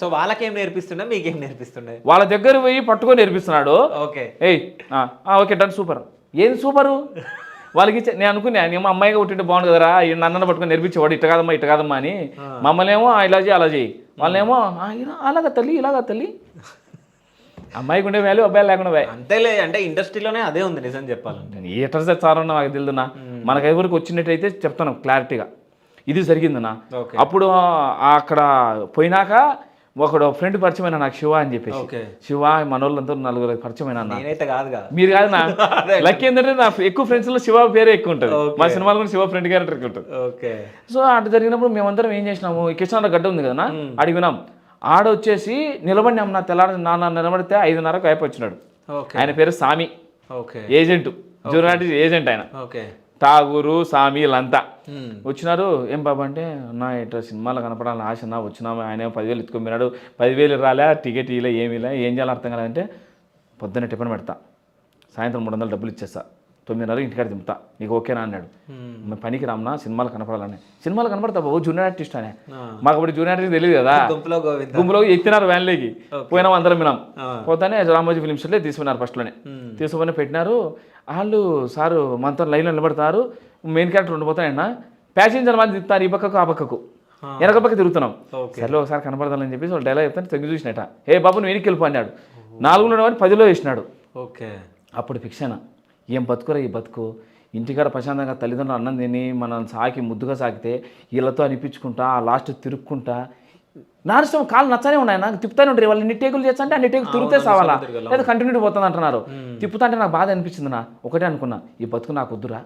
So వాళ్ళకేం నేర్పిస్తుండే, మీకేం నేర్పిస్తుండే? వాళ్ళ దగ్గర పోయి పట్టుకొని నేర్పిస్తున్నాడు. ఓకే. ఏయ్ ఓకే డన్ సూపర్. ఏంది సూపరు? వాళ్ళకి నేను అనుకున్నా నేను అమ్మాయిగా ఉంటుంటే బాగుండు కదరా, నన్నను పట్టుకొని నేర్పించేవాడు ఇట్ట కాదమ్మా అని. మమ్మల్ని ఏమో ఇలా చేయి అలా చేయి, వాళ్ళేమో అలాగా తల్లి ఇలాగా తల్లి. అమ్మాయికి ఉండే వాల్యూ అబ్బాయి లేకుండా అంతేలే. అంటే ఇండస్ట్రీలోనే అదే ఉంది నిజం చెప్పాలంటే. ఎట్లా సార్ నాకు తెలుదున్నా, మనకు ఎవరికి వచ్చినట్టయితే చెప్తాను క్లారిటీగా ఇది జరిగిందన్నా. అప్పుడు అక్కడ పోయినాక ఒకడు ఫ్రెండ్ పరిచయమైన నాకు శివ అని చెప్పేసి. శివ మనోళ్ళంతా నలుగురు పరిచయమైన మీరు కాదు నా లక్ ఏంటంటే నా ఎక్కువ ఫ్రెండ్స్లో శివ పేరే ఎక్కువ ఉంటుంది. మా సినిమాలో కూడా శివ ఫ్రెండ్ క్యారెక్టర్ ఎక్కువ ఉంటుంది. సో అటు జరిగినప్పుడు మేమందరం ఏం చేసినాము, ఈ కిషన్ గడ్డ ఉంది కదా అడిగి వినాం. ఆడొచ్చేసి నిలబడినాం. నా తెల్లారి నాన్న నిలబడితే 5:30కు అయిపోయి వచ్చినాడు. ఆయన పేరు సామి, ఏజెంట్, జూనియారిటీ ఏజెంట్ ఆయన. తాగూరు సామి వీళ్ళంతా వచ్చినారు. ఏం బాబా అంటే నా ఇట్లా సినిమాలో కనపడాలని ఆశ నా వచ్చినాము. ఆయన 10,000 ఎత్తుకొమ్మినాడు. 10,000 రాలే, టికెట్ ఇలా ఏమి ఇలా, ఏం చేయాలో అర్థం కాదంటే పొద్దున్న టిఫిన్ పెడతా, సాయంత్రం 300 డబ్బులు ఇచ్చేస్తా, 9:30 ఇంటికాడ దింపుతా, నీకు ఓకేనా అన్నాడు. పనికి రామ్నా సినిమాలు కనపడాలని. సినిమాలు కనపడతా బాబు, జూనియర్ ఆర్టిస్ట్ అనే. మాకు అప్పుడు జూనియర్ ఆర్టిస్ట్ తెలియదు కదా. గుంపులో ఎత్తినారు వ్యాన్లోకి, పోయినాం అందరం వినాం. పోతానే రామోజీ ఫిలిం స్టూడియోలో తీసుకున్నారు. ఫస్ట్లోనే తీసుకొని పెట్టినారు. వాళ్ళు సారు మనతో లైన్లో నిలబడతారు. మెయిన్ క్యారెక్టర్ ఉండిపోతాయన్న, ప్యాసింజర్ మంది తిప్పుతారు ఈ పక్కకు ఆ పక్కకు, వెనక పక్క తిరుగుతున్నాం. సరే ఒకసారి కనపడదాలని చెప్పేసి వాళ్ళు డైలాగ్ చెప్తాను తగ్గి చూసినట్ట. ఏ బాబు నువ్వు వెనక్కి వెళ్ళిపో అన్నాడు. 4 10 వేసినాడు. అప్పుడు ఫిక్స్ అయినా, ఏం బతుకురా ఈ బతుకు, ఇంటికాడ ప్రశాంతంగా తల్లిదండ్రులు అన్నం తిని మనం సాకి ముద్దుగా సాకితే వీళ్ళతో అనిపించుకుంటా ఆ లాస్ట్ తిరుక్కుంటా నారిష్టం కాళ్ళు నచ్చనే ఉన్నాయి. నాకు తిప్పుతానే ఉంటారు. వాళ్ళు ఎన్ని టేకులు చేస్తా అంటే అన్ని టేకులు తిరిగితే సావాలా, లేదా కంటిన్యూ పోతుంది అంటున్నారు. తిప్పుతా అంటే నాకు బాధ అనిపించింది. ఒకటే అనుకున్నా, ఈ బతుకు నాకు వద్దురా,